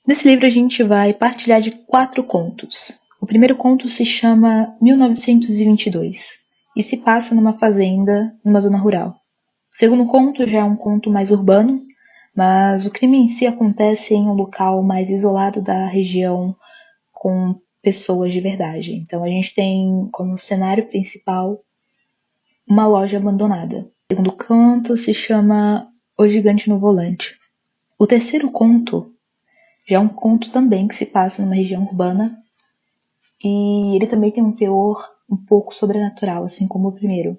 Nesse livro a gente vai partilhar de 4 contos. O primeiro conto se chama 1922 e se passa numa fazenda, numa zona rural. O segundo conto já é um conto mais urbano, mas o crime em si acontece em um local mais isolado da região com pessoas de verdade. Então a gente tem como cenário principal uma loja abandonada. O segundo conto se chama O Gigante no Volante. O terceiro conto já é um conto também que se passa numa região urbana e ele também tem um teor um pouco sobrenatural, assim como o primeiro.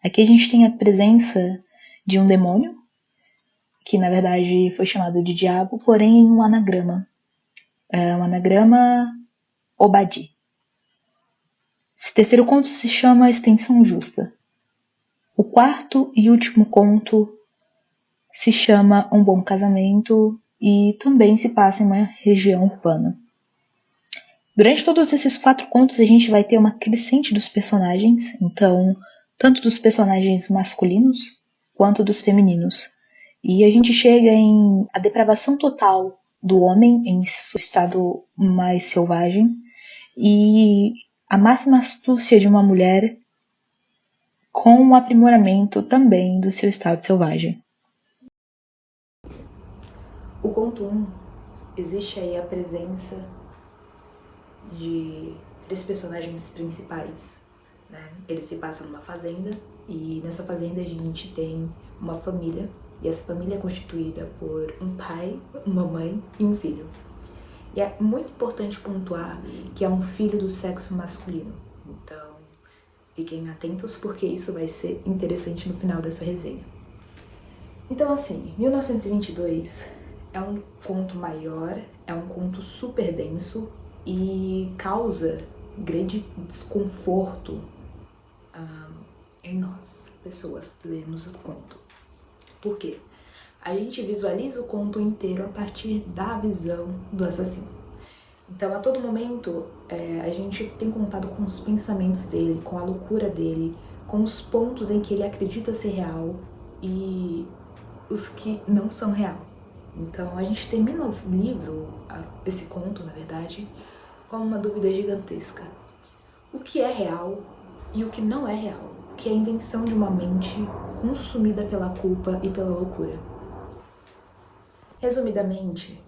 Aqui a gente tem a presença de um demônio, que na verdade foi chamado de diabo, porém em um anagrama. É um anagrama Obadi. Esse terceiro conto se chama Extensão Justa. O quarto e último conto se chama Um Bom Casamento e também se passa em uma região urbana. Durante todos esses 4 contos a gente vai ter uma crescente dos personagens, então tanto dos personagens masculinos quanto dos femininos. E a gente chega em a depravação total do homem em seu estado mais selvagem e a máxima astúcia de uma mulher com o aprimoramento também do seu estado selvagem. O conto 1, existe aí a presença de 3 personagens principais, né? Ele se passa numa fazenda e nessa fazenda a gente tem uma família e essa família é constituída por um pai, uma mãe e um filho. E é muito importante pontuar que é um filho do sexo masculino. Então, fiquem atentos porque isso vai ser interessante no final dessa resenha. Então, assim, 1922 é um conto maior, é um conto super denso e causa grande desconforto em nós, pessoas que lemos o conto. Por quê? A gente visualiza o conto inteiro a partir da visão do assassino. Então, a todo momento, a gente tem contato com os pensamentos dele, com a loucura dele, com os pontos em que ele acredita ser real e os que não são real. Então, a gente termina o livro, esse conto, na verdade, com uma dúvida gigantesca. O que é real e o que não é real? O que é a invenção de uma mente consumida pela culpa e pela loucura? Resumidamente,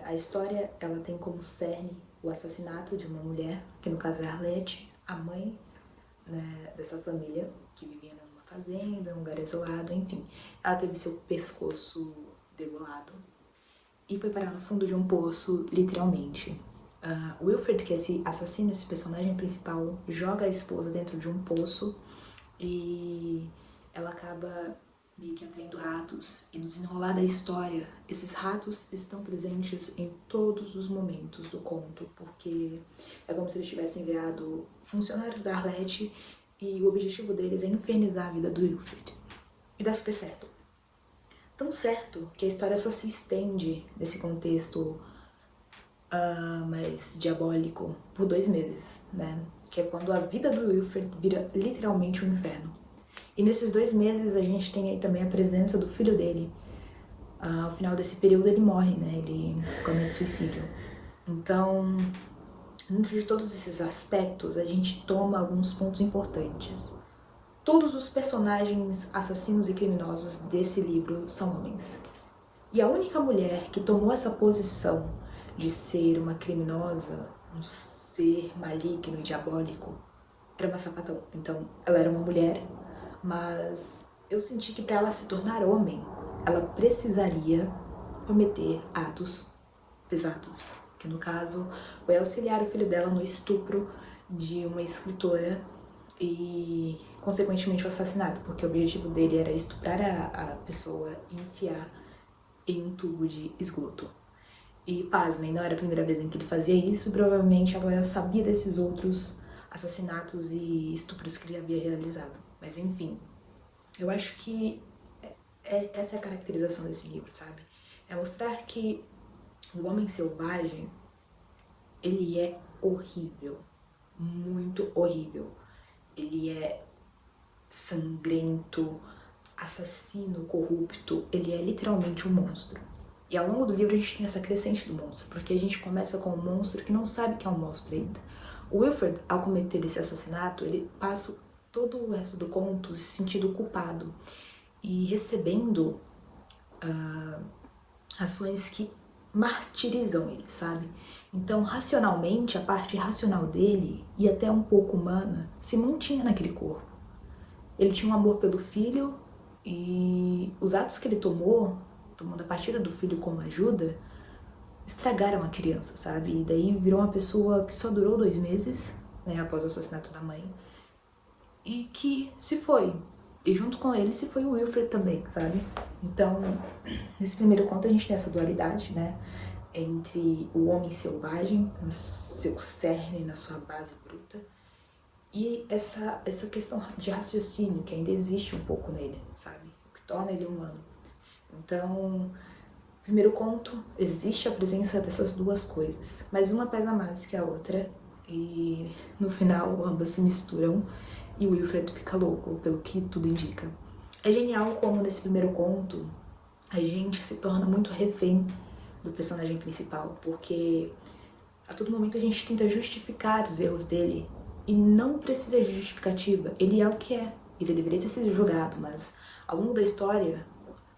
a história ela tem como cerne o assassinato de uma mulher, que no caso é Arlette, a mãe, né, dessa família, que vivia numa fazenda, num lugar isolado, enfim. Ela teve seu pescoço degolado e foi parar no fundo de um poço, literalmente. Wilfred, que é esse assassino, esse personagem principal, joga a esposa dentro de um poço e ela acaba meio que atraindo ratos. E no desenrolar da história, esses ratos estão presentes em todos os momentos do conto, porque é como se eles tivessem virado funcionários da Arlette e o objetivo deles é infernizar a vida do Wilfred. E dá super certo. Tão certo que a história só se estende nesse contexto mais diabólico por 2 meses, né? Que é quando a vida do Wilfred vira literalmente um inferno. E nesses 2 meses a gente tem aí também a presença do filho dele. Ao final desse período ele morre, né? Ele comete suicídio. Então, dentro de todos esses aspectos, a gente toma alguns pontos importantes. Todos os personagens assassinos e criminosos desse livro são homens. E a única mulher que tomou essa posição de ser uma criminosa, um ser maligno e diabólico, era uma sapatão. Então, ela era uma mulher, mas eu senti que para ela se tornar homem, ela precisaria cometer atos pesados, que no caso foi auxiliar o filho dela no estupro de uma escritora e, consequentemente, o assassinato, porque o objetivo dele era estuprar a pessoa e enfiar em um tubo de esgoto. E, pasmem, não era a primeira vez em que ele fazia isso, provavelmente ela já sabia desses outros assassinatos e estupros que ele havia realizado. Mas, enfim, eu acho que essa é a caracterização desse livro, sabe? É mostrar que o homem selvagem, ele é horrível, muito horrível. Ele é sangrento, assassino, corrupto, ele é literalmente um monstro. E ao longo do livro a gente tem essa crescente do monstro, porque a gente começa com um monstro que não sabe que é um monstro ainda. O Wilfred, ao cometer esse assassinato, ele passa todo o resto do conto se sentindo culpado e recebendo ações que martirizam ele, sabe? Então, racionalmente, a parte racional dele, e até um pouco humana, se mantinha naquele corpo. Ele tinha um amor pelo filho e os atos que ele tomando a partida do filho como ajuda, estragaram a criança, sabe? E daí virou uma pessoa que só durou 2 meses, né, após o assassinato da mãe, e que se foi. E junto com ele se foi o Wilfred também, sabe? Então, nesse primeiro conto a gente tem essa dualidade, né? Entre o homem selvagem, no seu cerne, na sua base bruta, e essa questão de raciocínio que ainda existe um pouco nele, sabe? O que torna ele humano. Então, primeiro conto, existe a presença dessas duas coisas, mas uma pesa mais que a outra, e no final ambas se misturam e o Wilfred fica louco, pelo que tudo indica. É genial como nesse primeiro conto a gente se torna muito refém do personagem principal, porque a todo momento a gente tenta justificar os erros dele e não precisa de justificativa. Ele é o que é, ele deveria ter sido julgado, mas ao longo da história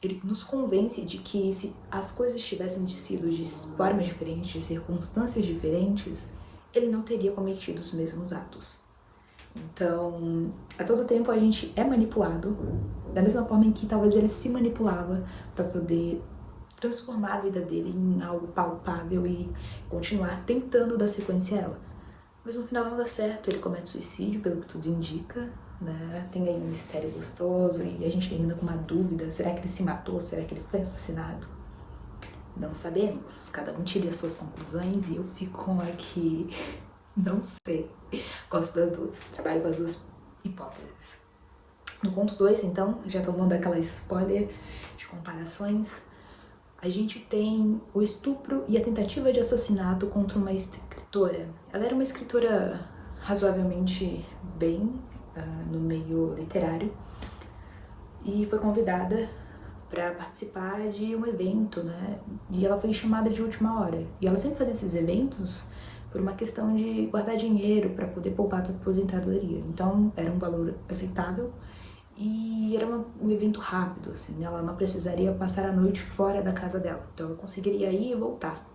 ele nos convence de que se as coisas tivessem sido de formas diferentes, de circunstâncias diferentes, ele não teria cometido os mesmos atos. Então, a todo tempo a gente é manipulado, da mesma forma em que talvez ele se manipulava para poder transformar a vida dele em algo palpável e continuar tentando dar sequência a ela. Mas no final não dá certo, ele comete suicídio, pelo que tudo indica, né? Tem aí um mistério gostoso e a gente termina com uma dúvida, será que ele se matou, será que ele foi assassinado? Não sabemos, cada um tira as suas conclusões e eu fico aqui, não sei, gosto das duas, trabalho com as duas hipóteses. No conto 2, então, já tomando aquela spoiler de comparações, a gente tem o estupro e a tentativa de assassinato contra uma escritora. Ela era uma escritora razoavelmente bem no meio literário e foi convidada para participar de um evento, né? E ela foi chamada de última hora. E ela sempre fazia esses eventos por uma questão de guardar dinheiro para poder poupar para a aposentadoria. Então, era um valor aceitável. E era um evento rápido, assim, ela não precisaria passar a noite fora da casa dela, então ela conseguiria ir e voltar.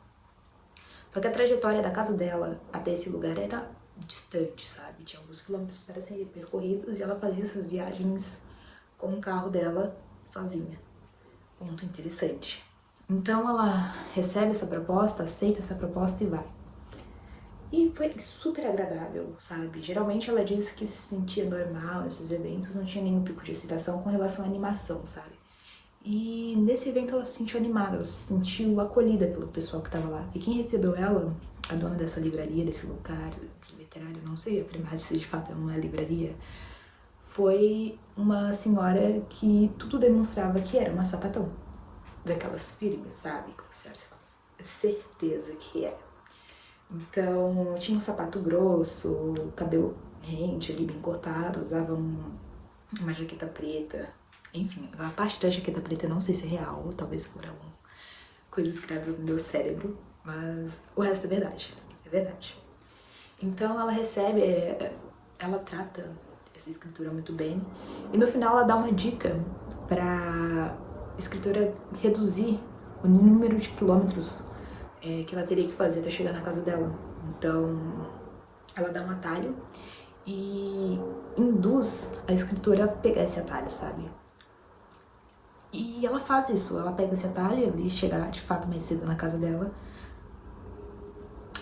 Só que a trajetória da casa dela até esse lugar era distante, sabe? Tinha alguns quilômetros para serem percorridos e ela fazia essas viagens com o carro dela sozinha. Ponto interessante. Então ela recebe essa proposta, aceita essa proposta e vai. E foi super agradável, sabe? Geralmente ela disse que se sentia normal nesses eventos, não tinha nenhum pico de excitação com relação à animação, sabe? E nesse evento ela se sentiu animada, ela se sentiu acolhida pelo pessoal que tava lá. E quem recebeu ela, a dona dessa livraria, desse lugar literário, não sei afirmar se de fato é uma livraria, foi uma senhora que tudo demonstrava que era uma sapatão. Daquelas firmes, sabe? Que você fala, certeza que é. Então, tinha um sapato grosso, cabelo rente ali, bem cortado, usava uma jaqueta preta. Enfim, a parte da jaqueta preta eu não sei se é real, ou talvez foram coisas criadas no meu cérebro, mas o resto é verdade, é verdade. Então ela recebe, ela trata essa escritura muito bem, e no final ela dá uma dica pra escritora reduzir o número de quilômetros que ela teria que fazer até chegar na casa dela. Então, ela dá um atalho e induz a escritora a pegar esse atalho, sabe? E ela faz isso, ela pega esse atalho e chega de fato mais cedo na casa dela.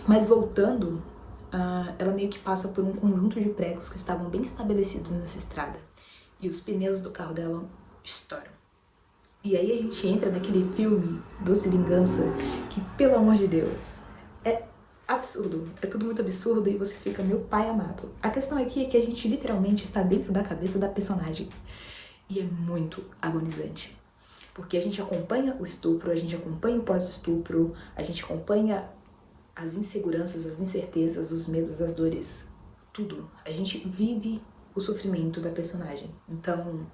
Mas voltando, ela meio que passa por um conjunto de pregos que estavam bem estabelecidos nessa estrada. E os pneus do carro dela estouram. E aí a gente entra naquele filme Doce Vingança, que, pelo amor de Deus, é absurdo. É tudo muito absurdo e você fica, meu pai amado. A questão aqui é que a gente literalmente está dentro da cabeça da personagem. E é muito agonizante. Porque a gente acompanha o estupro, a gente acompanha o pós-estupro, a gente acompanha as inseguranças, as incertezas, os medos, as dores, tudo. A gente vive o sofrimento da personagem. Então,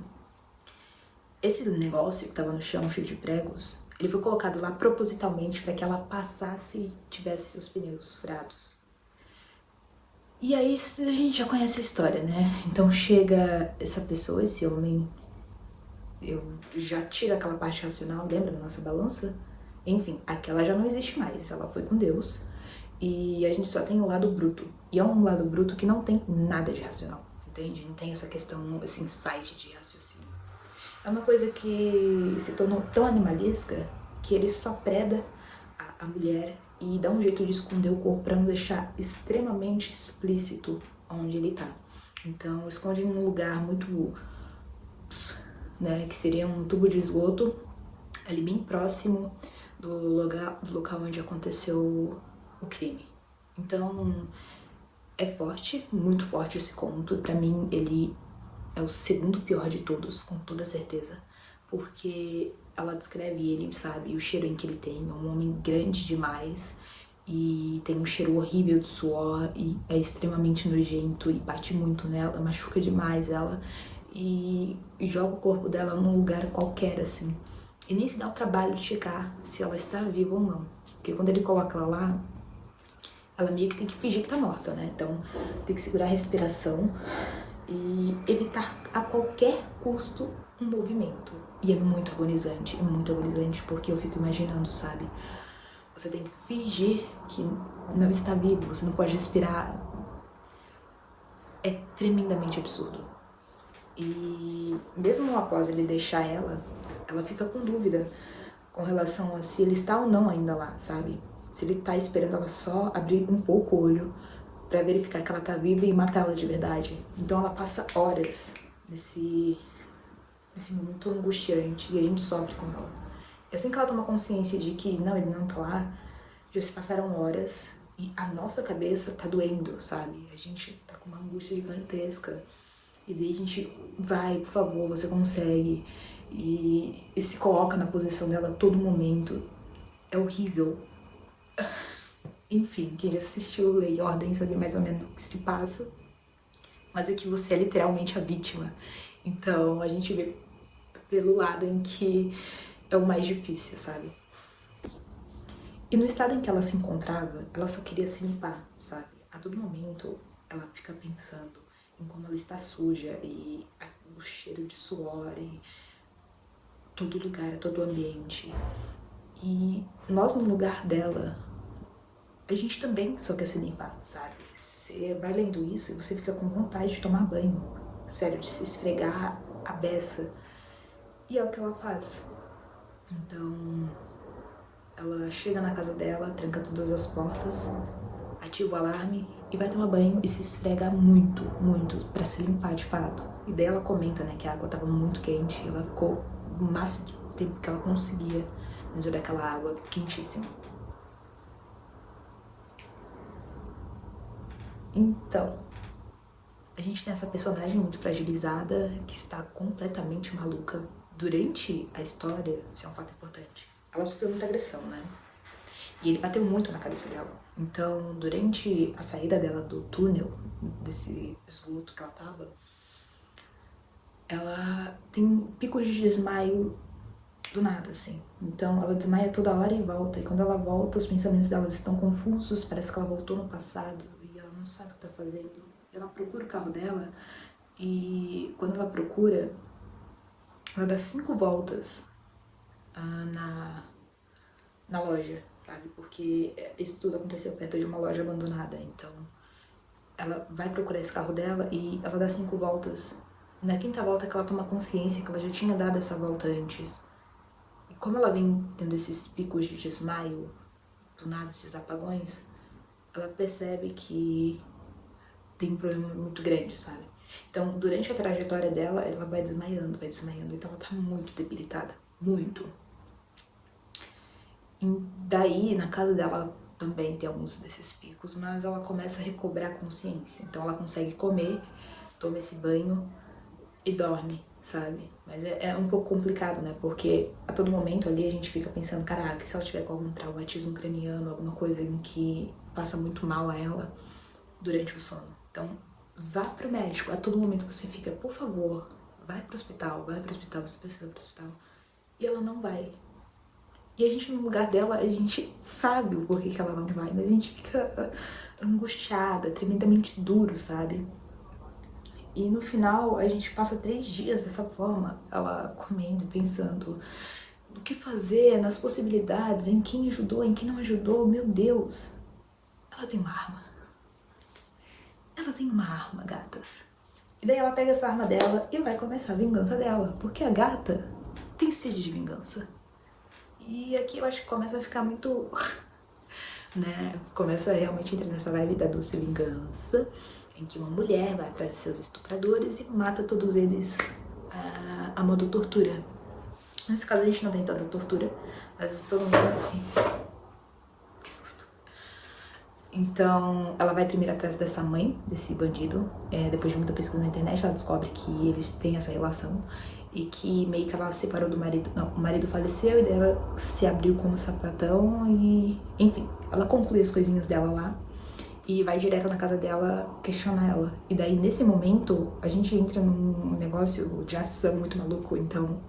esse negócio que tava no chão, cheio de pregos, Ele foi colocado lá propositalmente para que ela passasse e tivesse seus pneus furados. E aí a gente já conhece a história, né? Então chega essa pessoa, esse homem, eu já tiro aquela parte racional, lembra da nossa balança? Enfim, aquela já não existe mais, ela foi com Deus. E a gente só tem o lado bruto. E é um lado bruto que não tem nada de racional, entende? Não tem essa questão, esse insight de raciocínio. É uma coisa que se tornou tão animalesca que ele só preda a mulher e dá um jeito de esconder o corpo para não deixar extremamente explícito onde ele tá. Então, esconde em um lugar muito, né, que seria um tubo de esgoto, ali bem próximo do local onde aconteceu o crime. Então, é forte, muito forte esse conto. Pra mim, ele é o segundo pior de todos, com toda certeza. Porque ela descreve ele, sabe, o cheiro em que ele tem. É um homem grande demais e tem um cheiro horrível de suor e é extremamente nojento e bate muito nela, machuca demais ela e joga o corpo dela num lugar qualquer, assim. E nem se dá o trabalho de checar se ela está viva ou não. Porque quando ele coloca ela lá, ela meio que tem que fingir que tá morta, né? Então tem que segurar a respiração e evitar a qualquer custo um movimento. E é muito agonizante porque eu fico imaginando, sabe? Você tem que fingir que não está vivo, você não pode respirar. É tremendamente absurdo. E mesmo após ele deixar ela fica com dúvida com relação a se ele está ou não ainda lá, sabe? Se ele tá esperando ela só abrir um pouco o olho pra verificar que ela tá viva e matar ela de verdade. Então ela passa horas nesse momento angustiante e a gente sofre com ela. E assim que ela toma consciência de que não, ele não tá lá, já se passaram horas e a nossa cabeça tá doendo, sabe? A gente tá com uma angústia gigantesca. E daí a gente vai, por favor, você consegue. E se coloca na posição dela a todo momento. É horrível. Enfim, quem já assistiu Lei e Ordem sabe mais ou menos o que se passa. Mas é que você é literalmente a vítima. Então a gente vê pelo lado em que é o mais difícil, sabe? E no estado em que ela se encontrava, ela só queria se limpar, sabe? A todo momento ela fica pensando em como ela está suja e o cheiro de suor e todo lugar, todo ambiente. E nós no lugar dela, a gente também só quer se limpar, sabe? Você vai lendo isso e você fica com vontade de tomar banho, sério, de se esfregar a beça. E é o que ela faz. Então, ela chega na casa dela, tranca todas as portas, ativa o alarme e vai tomar banho e se esfrega muito, muito, pra se limpar de fato. E daí ela comenta, né, que a água tava muito quente e ela ficou o máximo de tempo que ela conseguia dentro daquela água quentíssima. Então, a gente tem essa personagem muito fragilizada que está completamente maluca. Durante a história, isso é um fato importante, ela sofreu muita agressão, né? E ele bateu muito na cabeça dela. Então, durante a saída dela do túnel, desse esgoto que ela tava, ela tem picos de desmaio do nada, assim. Então, ela desmaia toda hora e volta. E quando ela volta, os pensamentos dela estão confusos. Parece que ela voltou no passado e ela não sabe o que tá fazendo. Ela procura o carro dela e quando ela procura, ela dá 5 voltas na loja, sabe? Porque isso tudo aconteceu perto de uma loja abandonada. Então, ela vai procurar esse carro dela e ela dá 5 voltas. Na 5ª volta que ela toma consciência que ela já tinha dado essa volta antes. E como ela vem tendo esses picos de desmaio, do nada, esses apagões, ela percebe que tem um problema muito grande, sabe? Então, durante a trajetória dela, ela vai desmaiando, então ela tá muito debilitada, muito. E daí, na casa dela também tem alguns desses picos, mas ela começa a recobrar a consciência. Então ela consegue comer, toma esse banho e dorme, sabe? Mas é um pouco complicado, né? Porque a todo momento ali a gente fica pensando, caraca, se ela tiver com algum traumatismo craniano, alguma coisa em que faça muito mal a ela durante o sono. Então, vá pro médico. A todo momento você fica, por favor, vai pro hospital, você precisa ir pro hospital. E ela não vai. E a gente, no lugar dela, a gente sabe o porquê que ela não vai, mas a gente fica angustiada, tremendamente duro, sabe? E no final, a gente passa 3 dias dessa forma, ela comendo, pensando no que fazer, nas possibilidades, em quem ajudou, em quem não ajudou. Meu Deus, ela tem uma arma. Ela tem uma arma, gatas. E daí ela pega essa arma dela e vai começar a vingança dela, porque a gata tem sede de vingança. E aqui eu acho que começa a ficar muito... né? Começa a realmente entrar nessa vibe da doce vingança, em que uma mulher vai atrás de seus estupradores e mata todos eles a modo tortura. Nesse caso a gente não tem tanta tortura, mas todo mundo tem. Que susto. Então ela vai primeiro atrás dessa mãe, desse bandido. Depois de muita pesquisa na internet, ela descobre que eles têm essa relação e que meio que ela se separou do marido. Não, o marido faleceu e daí ela se abriu como sapatão e... enfim, ela conclui as coisinhas dela lá e vai direto na casa dela questionar ela. E daí, nesse momento, a gente entra num negócio de ação muito maluco, então...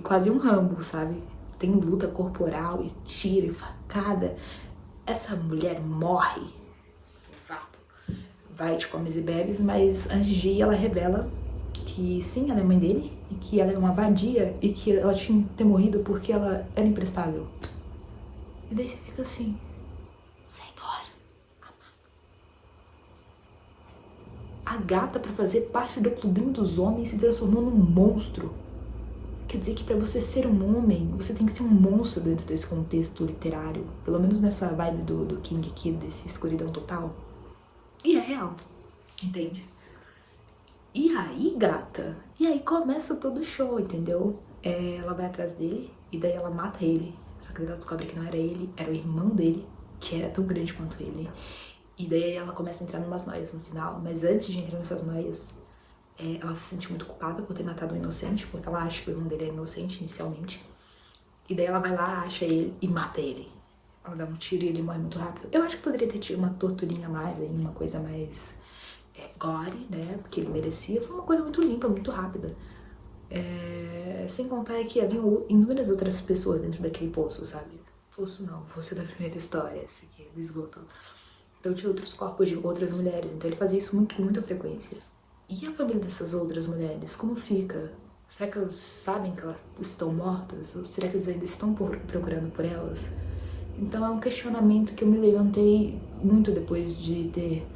quase um Rambo, sabe? Tem luta corporal e tiro e facada. Essa mulher morre. Vai de comes e bebes, mas antes de ir ela revela que sim, ela é mãe dele e que ela é uma vadia e que ela tinha que ter morrido porque ela era imprestável. E daí você fica assim, Senhor, a gata, pra fazer parte do clubinho dos homens, se transformou num monstro. Quer dizer que pra você ser um homem, você tem que ser um monstro dentro desse contexto literário. Pelo menos nessa vibe do King Kid, desse escuridão total. E é real, entende? E aí, gata, e aí começa todo o show, entendeu? Ela vai atrás dele e daí ela mata ele. Só que ela descobre que não era ele, era o irmão dele, que era tão grande quanto ele. E daí ela começa a entrar em umas noias no final, mas antes de entrar nessas noias, ela se sente muito culpada por ter matado um inocente, porque ela acha que o irmão dele é inocente inicialmente. E daí ela vai lá, acha ele e mata ele. Ela dá um tiro e ele morre muito rápido. Eu acho que poderia ter tido uma torturinha a mais aí, uma coisa mais gore, né? Porque ele merecia. Foi uma coisa muito limpa, muito rápida. Sem contar que havia inúmeras outras pessoas dentro daquele poço, sabe? Poço não, fosse da primeira história, esse aqui, do esgoto. Então tinha outros corpos de outras mulheres, então ele fazia isso com muita frequência. E a família dessas outras mulheres, como fica? Será que elas sabem que elas estão mortas? Ou será que eles ainda estão procurando por elas? Então é um questionamento que eu me levantei muito depois de ter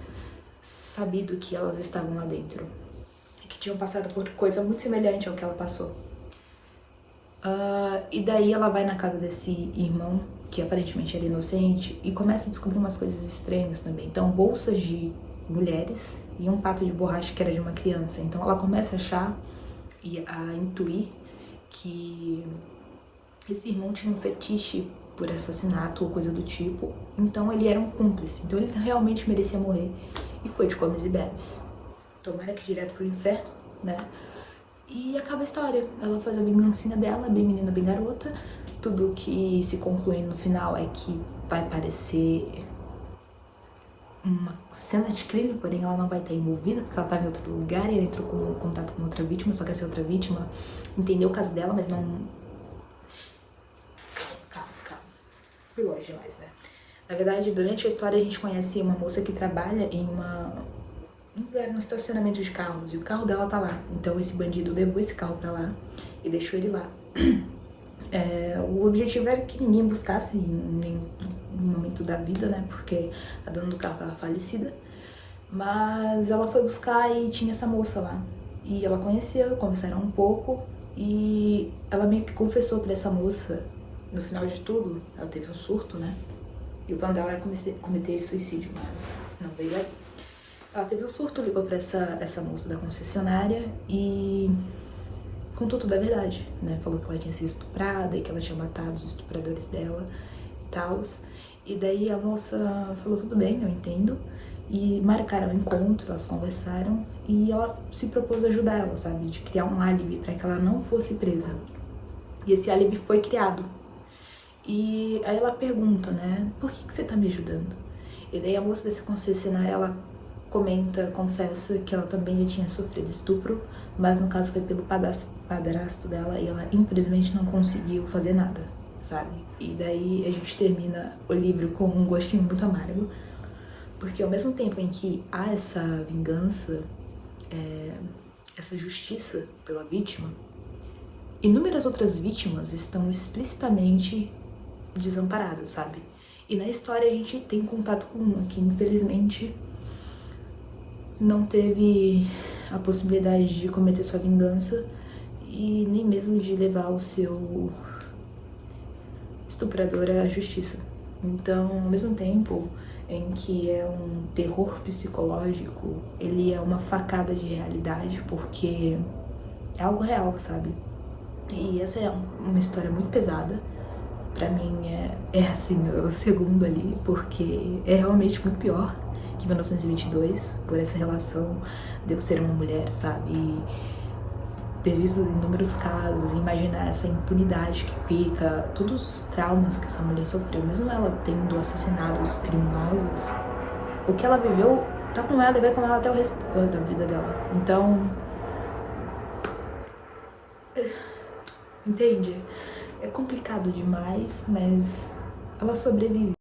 sabido que elas estavam lá dentro. E que tinham passado por coisa muito semelhante ao que ela passou. E daí ela vai na casa desse irmão, que aparentemente era inocente, e começa a descobrir umas coisas estranhas também. Então, bolsas de mulheres e um pato de borracha que era de uma criança. Então ela começa a achar e a intuir que esse irmão tinha um fetiche por assassinato ou coisa do tipo. Então ele era um cúmplice. Então ele realmente merecia morrer. E foi de comes e bebes. Tomara que direto pro inferno, né? E acaba a história. Ela faz a vingancinha dela, bem menina, bem garota. Tudo que se conclui no final é que vai parecer uma cena de crime, porém ela não vai estar envolvida, porque ela estava em outro lugar e ela entrou em contato com outra vítima, só que essa outra vítima entendeu o caso dela, mas não... Calma. Fui longe demais, né? Na verdade, durante a história a gente conhece uma moça que trabalha em um estacionamento de carros, e o carro dela tá lá. Então esse bandido levou esse carro pra lá e deixou ele lá. O objetivo era que ninguém buscasse em nenhum momento da vida, né? Porque a dona do carro estava falecida. Mas ela foi buscar e tinha essa moça lá. E ela conheceu, conversaram um pouco. E ela meio que confessou pra essa moça, no final de tudo, ela teve um surto, né? E o plano dela era cometer suicídio, mas não veio aí. Ela teve um surto, ligou pra essa moça da concessionária e contou tudo a verdade, né? Falou que ela tinha sido estuprada e que ela tinha matado os estupradores dela e tal. E daí a moça falou, tudo bem, eu entendo. E marcaram o encontro, elas conversaram e ela se propôs a ajudar ela, sabe? De criar um álibi pra que ela não fosse presa. E esse álibi foi criado. E aí ela pergunta, né? Por que você tá me ajudando? E daí a moça dessa concessionária, ela confessa que ela também já tinha sofrido estupro, mas no caso foi pelo padrasto dela e ela infelizmente não conseguiu fazer nada, sabe? E daí a gente termina o livro com um gostinho muito amargo, porque ao mesmo tempo em que há essa vingança, essa justiça pela vítima, inúmeras outras vítimas estão explicitamente desamparadas, sabe? E na história a gente tem contato com uma que infelizmente não teve a possibilidade de cometer sua vingança e nem mesmo de levar o seu estuprador à justiça. Então, ao mesmo tempo em que é um terror psicológico, ele é uma facada de realidade, porque é algo real, sabe? E essa é uma história muito pesada. Pra mim é assim, o segundo ali, porque é realmente muito pior que 1922, por essa relação de eu ser uma mulher, sabe? E ter visto inúmeros casos, imaginar essa impunidade que fica, todos os traumas que essa mulher sofreu, mesmo ela tendo assassinado os criminosos, o que ela viveu tá com ela e vai com ela até o resto da vida dela. Então, entende? É complicado demais, mas ela sobrevive,